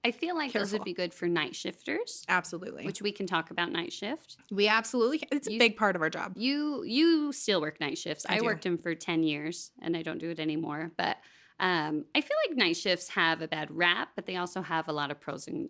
I feel like those would Careful. be good for night shifters, Absolutely. which we can talk about night shift. It's a big part of our job. You still work night shifts. I do. worked them for 10 years, and I don't do it anymore. But I feel like night shifts have a bad rap, but they also have a lot of pros and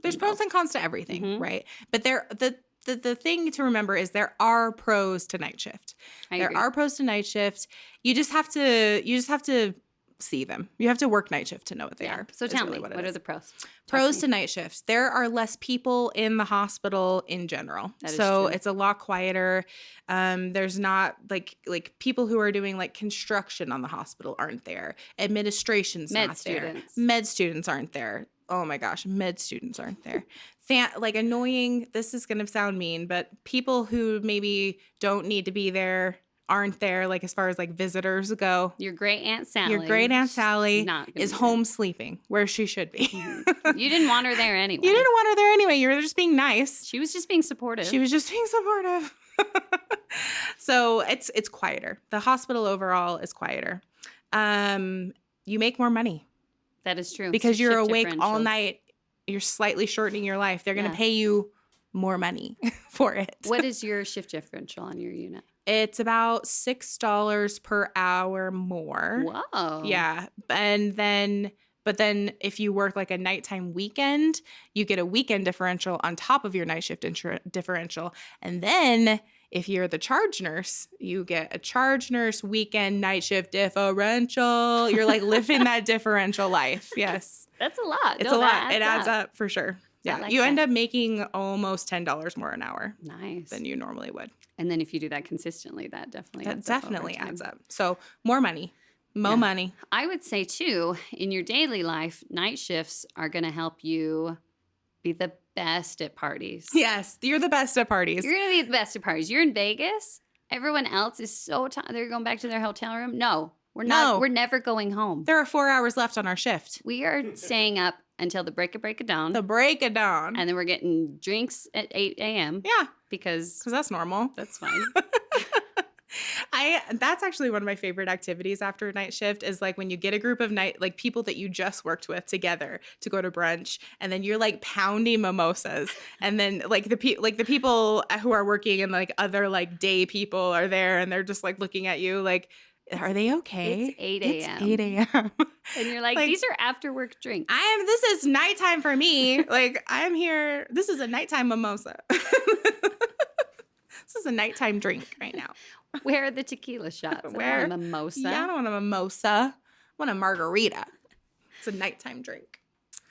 There's pros and cons to everything, Mhm. right? But the thing to remember is there are pros to night shift. I There agree. are pros to night shift. You just have to see them. You have to work night shift to know what they are. So is tell really me, what it what are is. the pros? Pros to night shifts. There are less people in the hospital in general. That is So true. it's a lot quieter. There's not like people who are doing like construction on the hospital aren't there. Administration's Med not there. students. Med students aren't there. Oh my gosh, med students aren't there. Like annoying, this is going to sound mean, but people who maybe don't need to be there aren't there, like as far as like visitors go. Your great Aunt Sally. Your great Aunt she's Sally not gonna is be home sleeping where she should be. there. You didn't want her there anyway. You didn't want her there anyway. You were just being nice. She was just being supportive. She was just being supportive. So it's quieter. The hospital overall is quieter. You make more money That is true. because you're Shift awake all differentials. night. You're slightly shortening your life. They're going to Yeah. pay you more money for it. What is your shift differential on your unit? It's about $6 per hour more. Whoa. Yeah. But then if you work like a nighttime weekend, you get a weekend differential on top of your night shift differential. And then if you're the charge nurse, you get a charge nurse weekend night shift differential. You're like living that differential life. Yes. That's a lot. It's No, a that lot. It adds up for sure. Yeah. like You end that. up making almost $10 more an hour Nice. than you normally would. And then if you do that consistently, that definitely That adds up over definitely time. adds up. So more money. More Yeah. money. I would say, too, in your daily life, night shifts are going to help you be the best at parties. Yes. You're the best at parties. You're going to be the best at parties. You're in Vegas. Everyone else is so tired. They're going back to their hotel room. No, we're not. No. We're never going home. There are 4 hours left on our shift. We are staying up until the break of dawn. The break of dawn. And then we're getting drinks at 8 a.m. Yeah, because because that's normal. that's fine. That's actually one of my favorite activities after a night shift is like when you get a group of people that you just worked with together to go to brunch, and then you're like pounding mimosas, and then like the people who are working and like other like day people are there, and they're just like looking at you like, are they okay? It's 8 It's a.m. 8 a.m. And you're like, these are after work drinks. This is nighttime for me. Like I'm here. This is a nighttime mimosa. This is a nighttime drink right now. Where are the tequila shots? I Where? want a mimosa. Yeah, I don't want a mimosa. I want a margarita. It's a nighttime drink.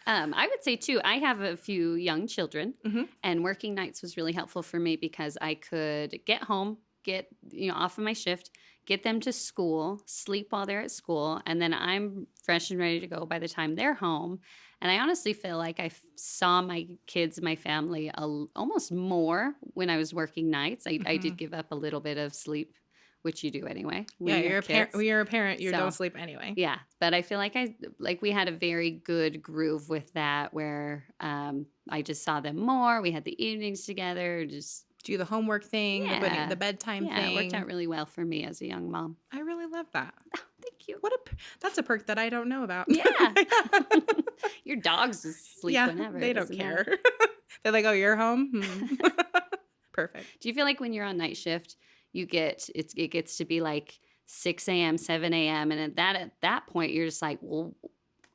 I would say, too, I have a few young children, Mhm. and working nights was really helpful for me because I could get home, get off of my shift, get them to school, sleep while they're at school, and then I'm fresh and ready to go by the time they're home. And I honestly feel like I saw my kids, my family, almost more when I was working nights. I did give up a little bit of sleep, which you do anyway. when Yeah, you you're a have parent. kids. When you're a parent, you So- don't sleep anyway. Yeah, but I feel like we had a very good groove with that where I just saw them more. We had the evenings together. Just Do the homework thing, Yeah. the bedtime yeah, thing. it worked out really well for me as a young mom. I really love that. Thank you. That's a perk that I don't know about. Yeah. Your dogs just sleep yeah, whenever. they It don't doesn't care. matter. They're like, oh, you're home? Perfect. Do you feel like when you're on night shift, it gets to be like 6 a.m., 7 a.m. and at that point you're just like, well,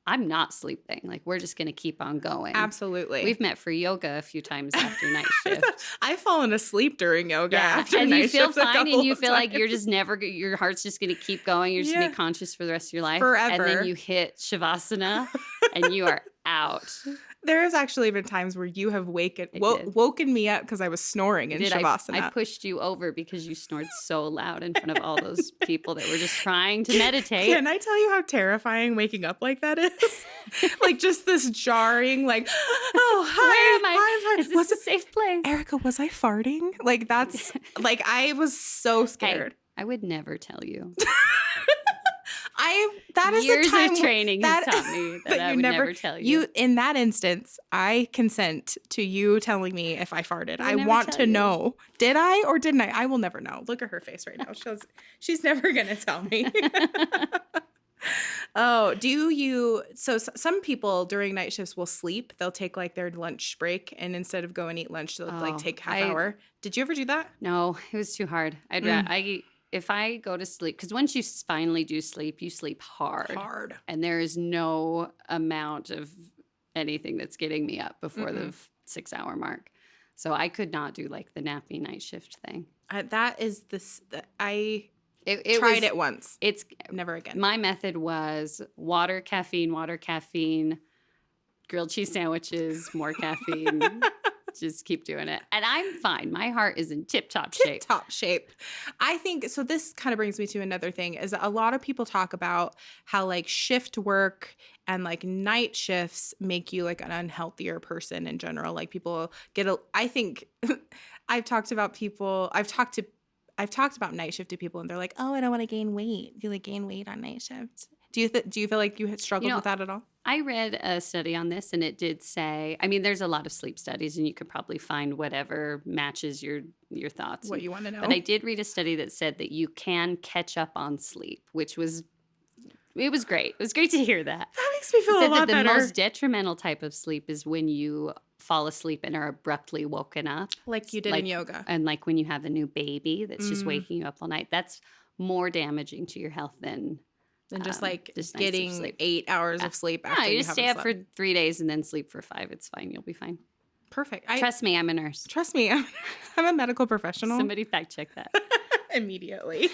I'm not sleeping. Like we're just gonna keep on going. Absolutely. We've met for yoga a few times after night shift. I've fallen asleep during yoga after and night you feel shifts a fine, couple and you of feel like you're times. just never. Your heart's just gonna keep going. You're just gonna Yeah. be conscious for the rest of your life, Forever. And then you hit shavasana, and you are out. There has actually been times where you have did. woken me up because I was snoring in Did shavasana. I pushed you over because you snored so loud in front of all those people that were just trying to meditate. Can I tell you how terrifying waking up like that is? Like just this jarring, like, oh, hi. Where am I? Hi. Is this a safe place? Erika, was I farting? Like that's like I was so scared. Hey, I would never tell you. That is Years a time of training that, has taught me that I you would never tell you. In that instance, I consent to you telling me if I farted. I I never want tell to you. know. Did I or didn't I? I will never know. Look at her face right now. She's never gonna tell me. Oh, do you so some people during night shifts will sleep. They'll take like their lunch break and instead of go and eat lunch, they'll like Oh, take half I hour. Did you ever do that? no, it was too hard. Mm, If I go to sleep, because once you finally do sleep, you sleep hard, hard. and there is no amount of anything that's getting me up before the Mm-mm. 6 hour mark. So I could not do like the nappy night shift thing. That is this. I It tried was it once. it's Never again. my method was water, caffeine, grilled cheese sandwiches, more caffeine. Just keep doing it. And I'm fine. My heart is in tip top shape. Top shape. I think so. This kind of brings me to another thing is that a lot of people talk about how like shift work and like night shifts make you like an unhealthier person in general. Like people get I think I've talked about night shift to people and they're like, "Oh, I don't want to gain weight." Do you like gain weight on night shift? Do you feel like you had You struggled know, with that at all? I read a study on this and it did say, I mean, there's a lot of sleep studies and you could probably find whatever matches your thoughts. What you want to But I know? did read a study that said that you can catch up on sleep, which was it was great. It was great to hear that. That makes me It feel a said that lot the better. most detrimental type of sleep is when you fall asleep and are abruptly woken up. Like you did in yoga. And like when you have a new baby that's just Mm. waking you up all night. That's more damaging to your health than Than just like just nights of getting sleep. 8 hours Yeah. of sleep No, after you you just stay haven't up slept. for 3 days and then sleep for 5. It's fine. You'll be fine. Perfect. Trust me, I'm a nurse. Trust me, I'm a medical professional. Somebody fact check that. Immediately.